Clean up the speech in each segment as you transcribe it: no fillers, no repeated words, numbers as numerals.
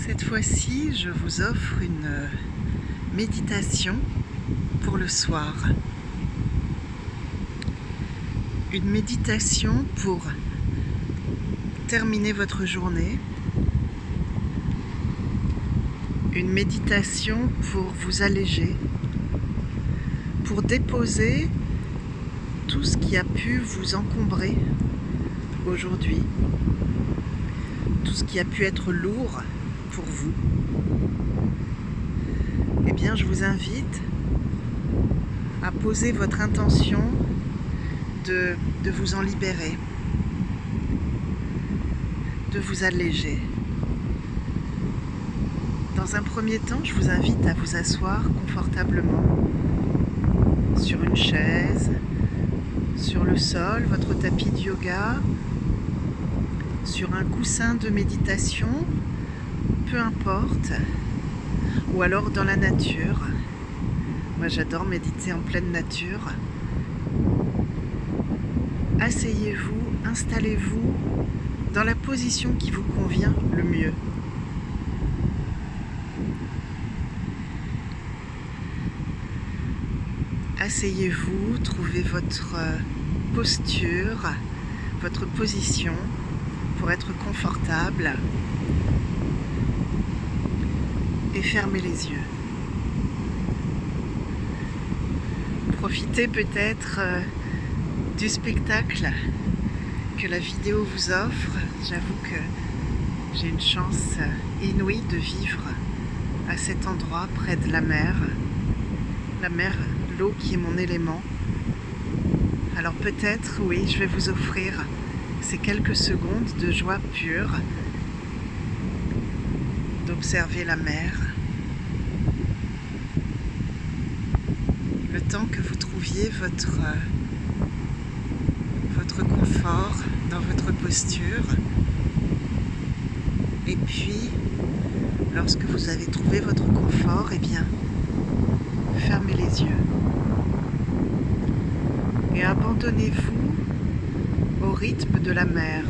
Cette fois-ci, je vous offre une méditation pour le soir. Une méditation pour terminer votre journée. Une méditation pour vous alléger, pour déposer tout ce qui a pu vous encombrer aujourd'hui, tout ce qui a pu être lourd pour vous. Eh bien, je vous invite à poser votre intention de vous en libérer, de vous alléger. Dans un premier temps, je vous invite à vous asseoir confortablement sur une chaise, sur le sol, votre tapis de yoga, sur un coussin de méditation, peu importe, ou alors dans la nature. Moi, j'adore méditer en pleine nature. Asseyez-vous, installez-vous dans la position qui vous convient le mieux. Asseyez-vous, trouvez votre posture, votre position pour être confortable et fermez les yeux. Profitez peut-être du spectacle que la vidéo vous offre. J'avoue que j'ai une chance inouïe de vivre à cet endroit près de la mer. La mer, l'eau qui est mon élément. Alors peut-être, oui, je vais vous offrir ces quelques secondes de joie pure, d'observer la mer. Le temps que vous trouviez votre confort dans votre posture. Et puis, lorsque vous avez trouvé votre confort, eh bien, fermez les yeux. Et abandonnez-vous au rythme de la mer.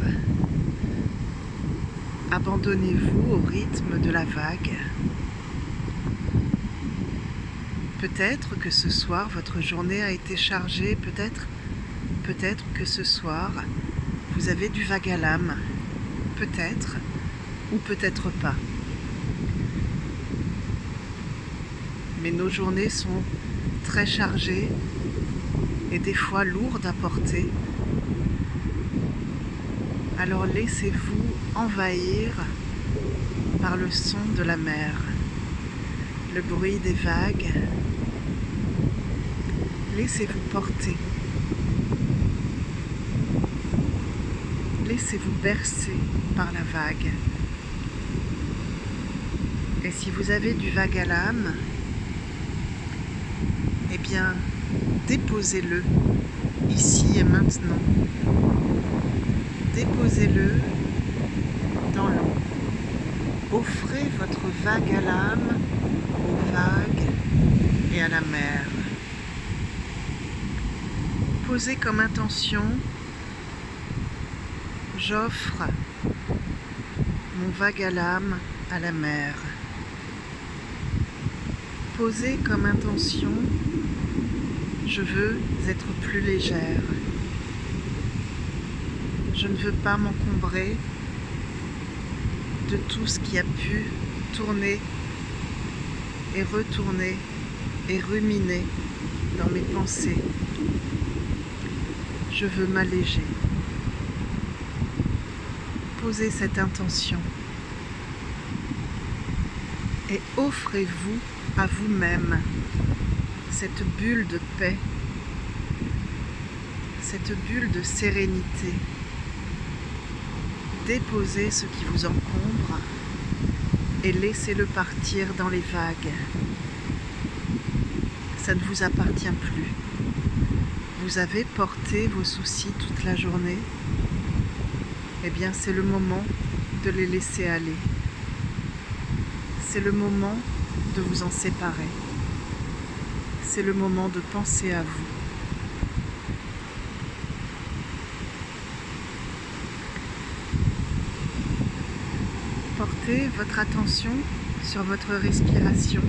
Abandonnez-vous au rythme de la vague. Peut-être que ce soir, votre journée a été chargée, peut-être que ce soir, vous avez du vague à l'âme. Peut-être, ou peut-être pas. Mais nos journées sont très chargées et des fois lourdes à porter. Alors laissez-vous envahir par le son de la mer, le bruit des vagues. Laissez-vous porter. Laissez-vous bercer par la vague. Et si vous avez du vague à l'âme, eh bien, déposez-le ici et maintenant. Déposez-le dans l'eau. Offrez votre vague à l'âme aux vagues et à la mer. Posez comme intention: j'offre mon vague à l'âme à la mer. Posez comme intention: je veux être plus légère. Je ne veux pas m'encombrer de tout ce qui a pu tourner et retourner et ruminer dans mes pensées. Je veux m'alléger. Posez cette intention et offrez-vous à vous-même cette bulle de paix, cette bulle de sérénité. Déposez ce qui vous encombre et laissez-le partir dans les vagues. Ça ne vous appartient plus. Vous avez porté vos soucis toute la journée. Eh bien, c'est le moment de les laisser aller. C'est le moment de vous en séparer. C'est le moment de penser à vous. portez votre attention sur votre respiration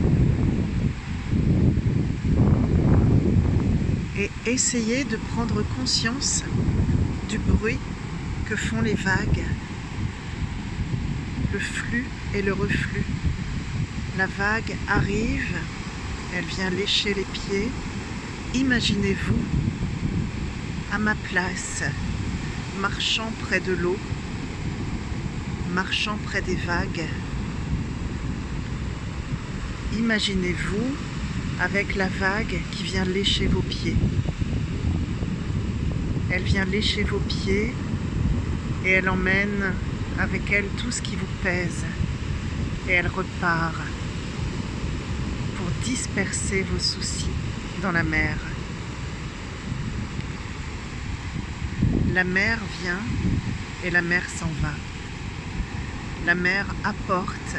et essayez de prendre conscience du bruit que font les vagues, le flux et le reflux. La vague arrive, elle vient lécher les pieds. Imaginez-vous à ma place, marchant près de l'eau, marchant près des vagues. Imaginez-vous avec la vague qui vient lécher vos pieds. Elle vient lécher vos pieds et elle emmène avec elle tout ce qui vous pèse. Et elle repart pour disperser vos soucis dans la mer. La mer vient et la mer s'en va. La mer apporte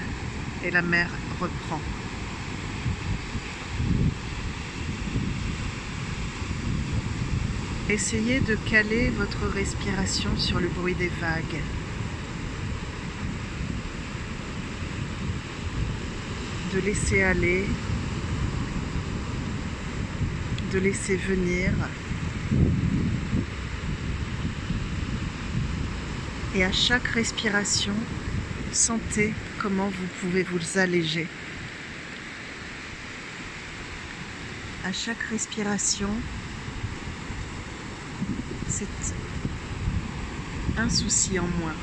et la mer reprend. Essayez de caler votre respiration sur le bruit des vagues. De laisser aller, de laisser venir. Et à chaque respiration, sentez comment vous pouvez vous alléger. À chaque respiration, c'est un souci en moins.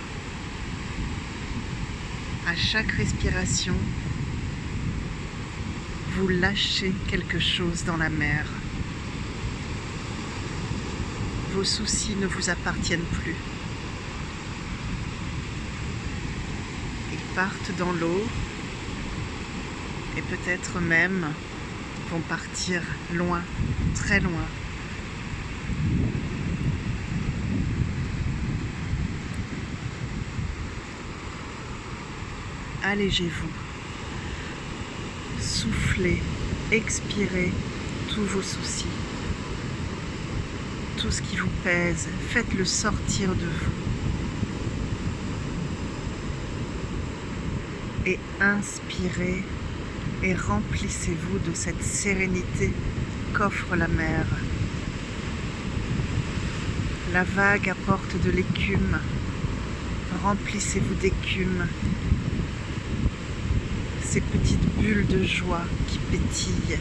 À chaque respiration, vous lâchez quelque chose dans la mer. Vos soucis ne vous appartiennent plus. Ils partent dans l'eau et peut-être même vont partir loin, très loin. Allégez-vous. Soufflez, expirez tous vos soucis. Tout ce qui vous pèse, faites-le sortir de vous. Et inspirez et remplissez-vous de cette sérénité qu'offre la mer. La vague apporte de l'écume. Remplissez-vous d'écume. Ces petites bulles de joie qui pétillent.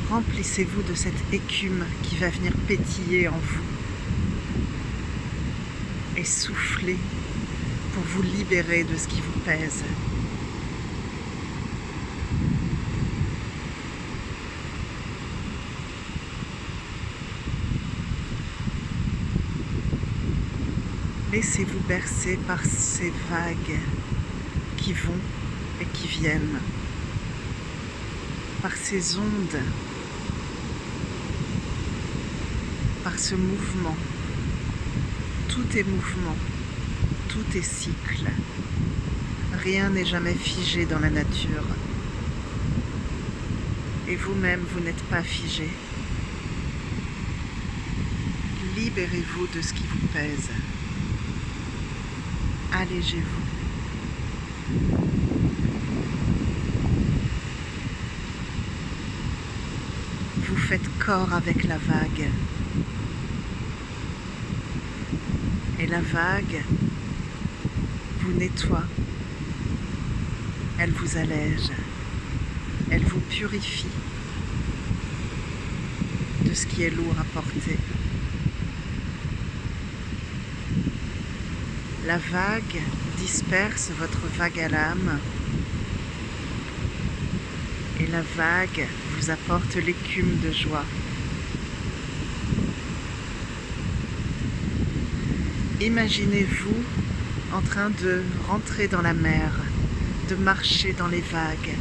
Remplissez-vous de cette écume qui va venir pétiller en vous. Et soufflez pour vous libérer de ce qui vous pèse. Laissez-vous bercer par ces vagues qui vont et qui viennent, par ces ondes, par ce mouvement. Tout est mouvement, tout est cycle. Rien n'est jamais figé dans la nature. Et vous-même, vous n'êtes pas figé. Libérez-vous de ce qui vous pèse. Allégez-vous. Vous faites corps avec la vague. Et la vague vous nettoie. Elle vous allège. Elle vous purifie de ce qui est lourd à porter. La vague disperse votre vague à l'âme et la vague vous apporte l'écume de joie. Imaginez-vous en train de rentrer dans la mer, de marcher dans les vagues,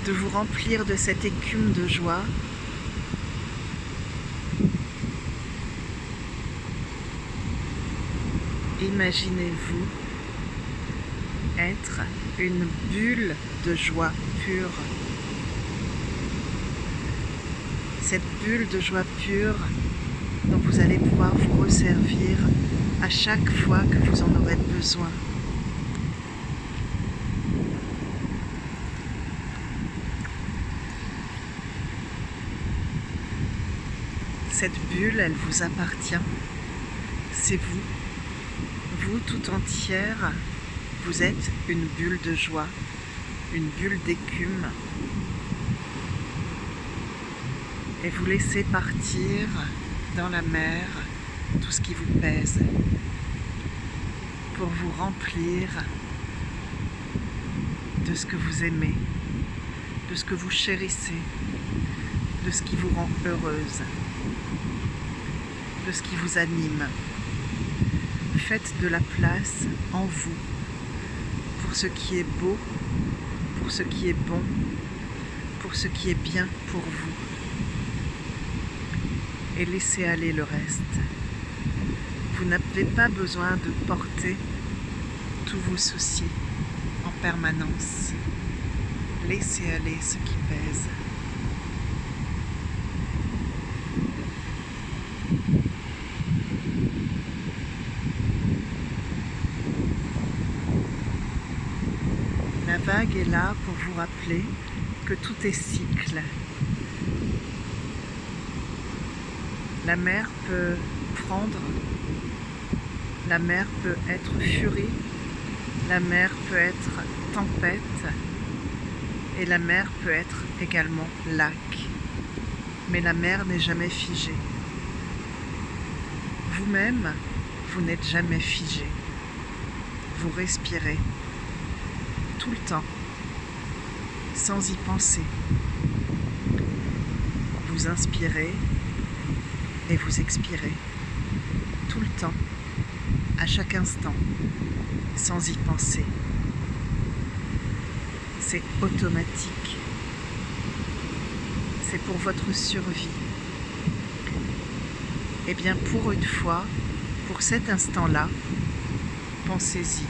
de vous remplir de cette écume de joie. Imaginez-vous être une bulle de joie pure. Cette bulle de joie pure dont vous allez pouvoir vous resservir à chaque fois que vous en aurez besoin. Cette bulle, elle vous appartient. C'est vous. Vous tout entière, vous êtes une bulle de joie, une bulle d'écume. Et vous laissez partir dans la mer tout ce qui vous pèse pour vous remplir de ce que vous aimez, de ce que vous chérissez, de ce qui vous rend heureuse, de ce qui vous anime. Faites de la place en vous pour ce qui est beau, pour ce qui est bon, pour ce qui est bien pour vous. Et laissez aller le reste. Vous n'avez pas besoin de porter tous vos soucis en permanence. Laissez aller ce qui pèse. La vague est là pour vous rappeler que tout est cycle. La mer peut prendre, la mer peut être furie, la mer peut être tempête et la mer peut être également lac. Mais la mer n'est jamais figée. Vous-même, vous n'êtes jamais figé. Vous respirez tout le temps, sans y penser. Vous inspirez et vous expirez tout le temps, à chaque instant, sans y penser. C'est automatique. C'est pour votre survie. Eh bien, pour une fois, pour cet instant-là, pensez-y.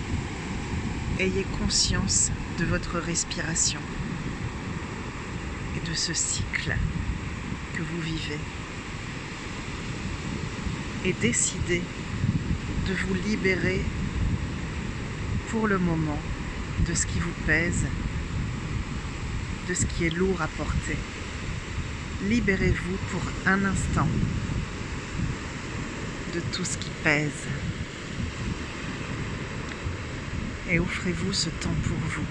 Ayez conscience de votre respiration et de ce cycle que vous vivez. Et décidez de vous libérer pour le moment de ce qui vous pèse, de ce qui est lourd à porter. Libérez-vous pour un instant de tout ce qui pèse. Et offrez-vous ce temps pour vous.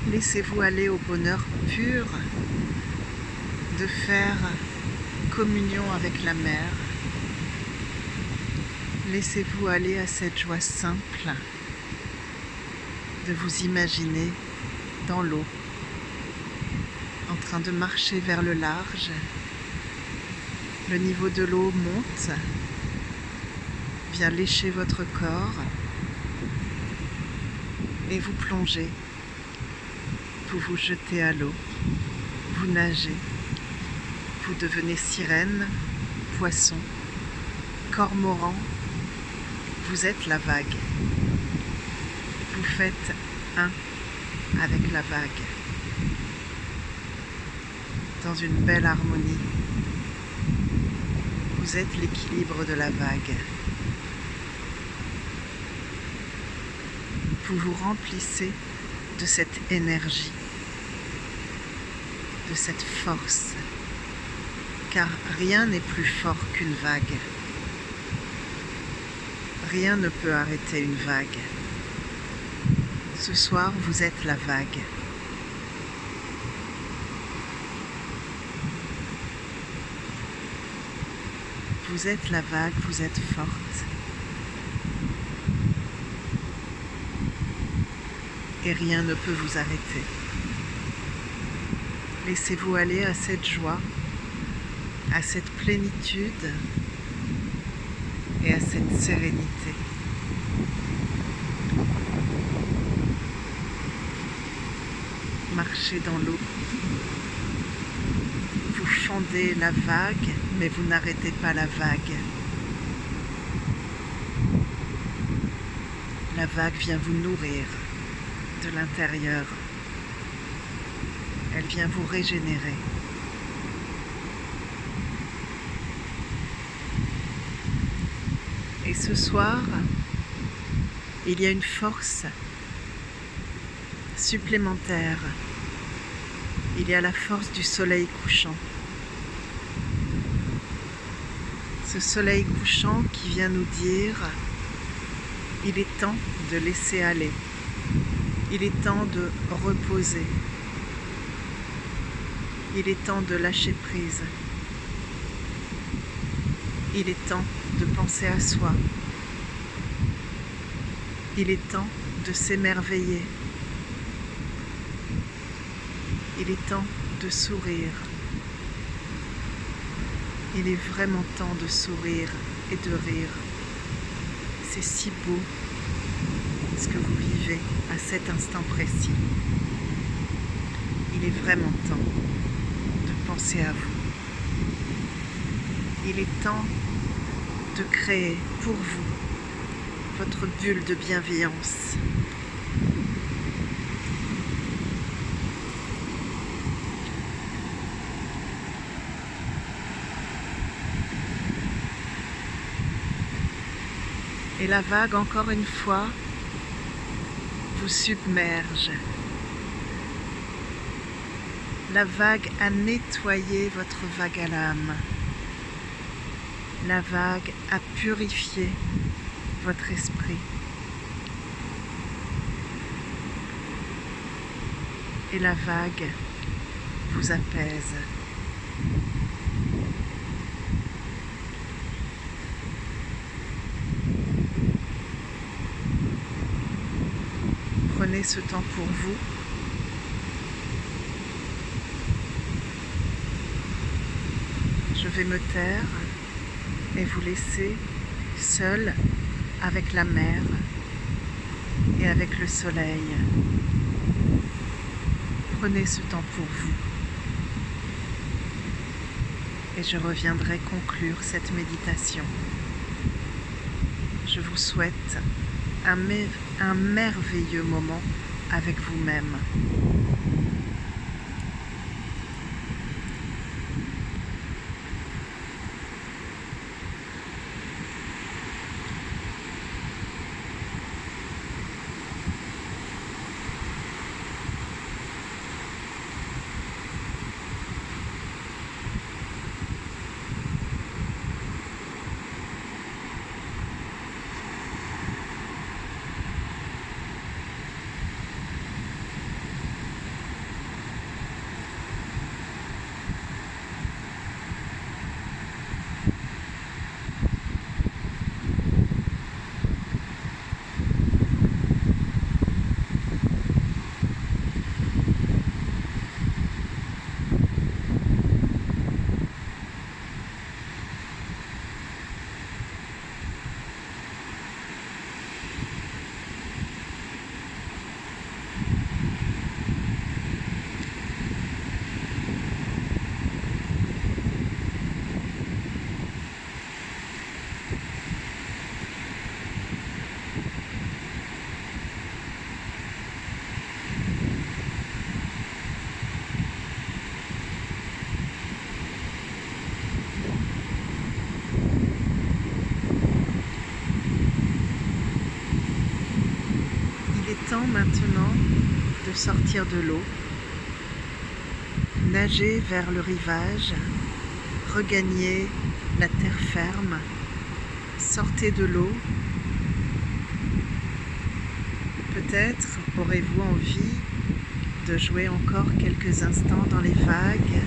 Laissez-vous aller au bonheur pur de faire communion avec la mer. Laissez-vous aller à cette joie simple de vous imaginer dans l'eau, en train de marcher vers le large. Le niveau de l'eau monte, vient lécher votre corps et vous plongez. Vous vous jetez à l'eau, vous nagez, vous devenez sirène, poisson, cormoran. Vous êtes la vague. Vous faites un avec la vague. Dans une belle harmonie. Vous êtes l'équilibre de la vague. Vous vous remplissez de cette énergie, de cette force, car rien n'est plus fort qu'une vague. Rien ne peut arrêter une vague. Ce soir, vous êtes la vague. Vous êtes la vague, vous êtes forte. Et rien ne peut vous arrêter. Laissez-vous aller à cette joie, à cette plénitude et à cette sérénité. Marchez dans l'eau. vous fendez la vague, mais vous n'arrêtez pas la vague. La vague vient vous nourrir de l'intérieur. Elle vient vous régénérer. Et ce soir, il y a une force supplémentaire. Il y a la force du soleil couchant. Ce soleil couchant qui vient nous dire « Il est temps de laisser aller. Il est temps de reposer. Il est temps de lâcher prise. Il est temps de penser à soi. Il est temps de s'émerveiller. Il est temps de sourire. Il est vraiment temps de sourire et de rire. C'est si beau ce que vous vivez à cet instant précis. Il est vraiment temps de penser à vous. Il est temps de créer pour vous votre bulle de bienveillance. Et la vague, encore une fois, vous submerge. La vague a nettoyé votre vague à l'âme. La vague a purifié votre esprit. Et la vague vous apaise. Prenez ce temps pour vous. Je vais me taire et vous laisser seul avec la mer et avec le soleil. Prenez ce temps pour vous. Et je reviendrai conclure cette méditation. Je vous souhaite un merveilleux moment avec vous-même. Temps maintenant de sortir de l'eau, nager vers le rivage, regagner la terre ferme, sortez de l'eau. Peut-être aurez-vous envie de jouer encore quelques instants dans les vagues,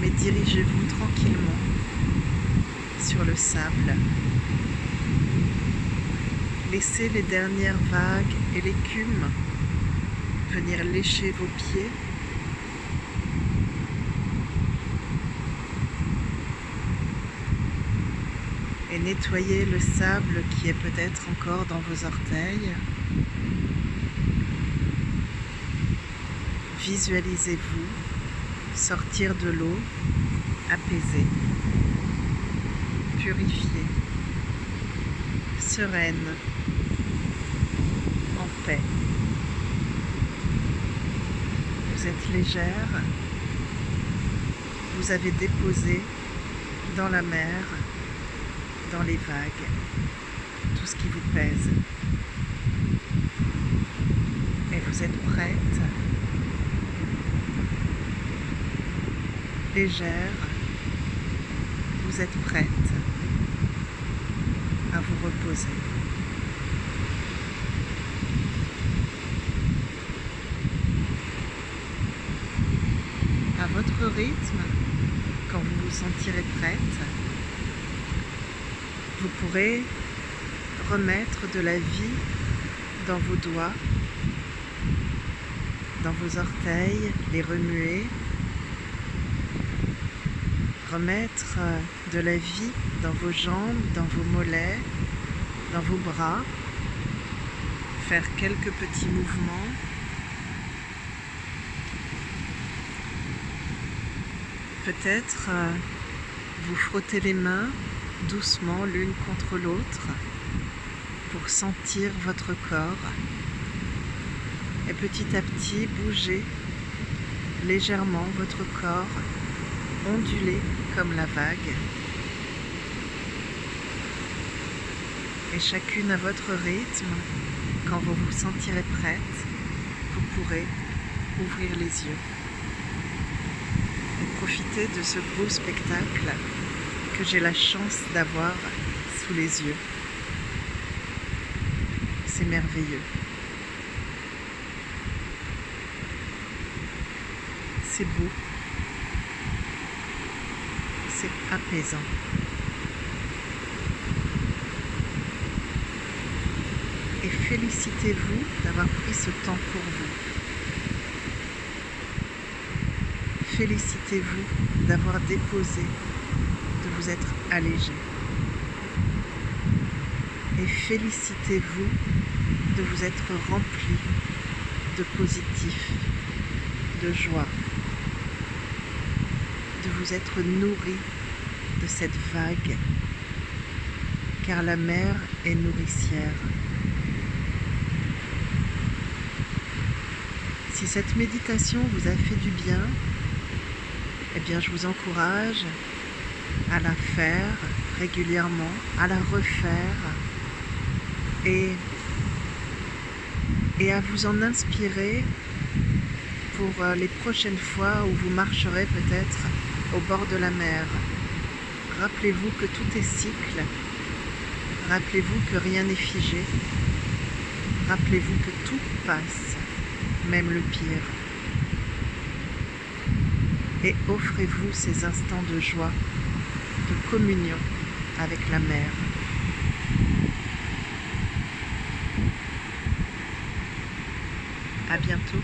mais dirigez-vous tranquillement sur le sable. Laissez les dernières vagues et l'écume venir lécher vos pieds. Et nettoyer le sable qui est peut-être encore dans vos orteils. visualisez-vous sortir de l'eau apaisée, purifiée, sereine, en paix. Vous êtes légère, vous avez déposé dans la mer, dans les vagues, tout ce qui vous pèse. Et vous êtes prête, légère, vous êtes prête à vous reposer. À votre rythme, quand vous vous sentirez prête, vous pourrez remettre de la vie dans vos doigts, dans vos orteils, les remuer, remettre de la vie dans vos jambes, dans vos mollets, dans vos bras, faire quelques petits mouvements. Peut-être vous frottez les mains doucement l'une contre l'autre pour sentir votre corps et petit à petit bouger légèrement votre corps, onduler comme la vague. Et chacune à votre rythme, quand vous vous sentirez prête, vous pourrez ouvrir les yeux et profiter de ce beau spectacle que j'ai la chance d'avoir sous les yeux. C'est merveilleux. C'est beau. C'est apaisant. Et félicitez-vous d'avoir pris ce temps pour vous. Félicitez-vous d'avoir déposé, de vous être allégé. Et félicitez-vous de vous être rempli de positif, de joie, de vous être nourri de cette vague, car la mer est nourricière. Si cette méditation vous a fait du bien, eh bien je vous encourage à la faire régulièrement, à la refaire et à vous en inspirer pour les prochaines fois où vous marcherez peut-être au bord de la mer. Rappelez-vous que tout est cycle, rappelez-vous que rien n'est figé, rappelez-vous que tout passe, même le pire. Et offrez-vous ces instants de joie, de communion avec la mer. À bientôt.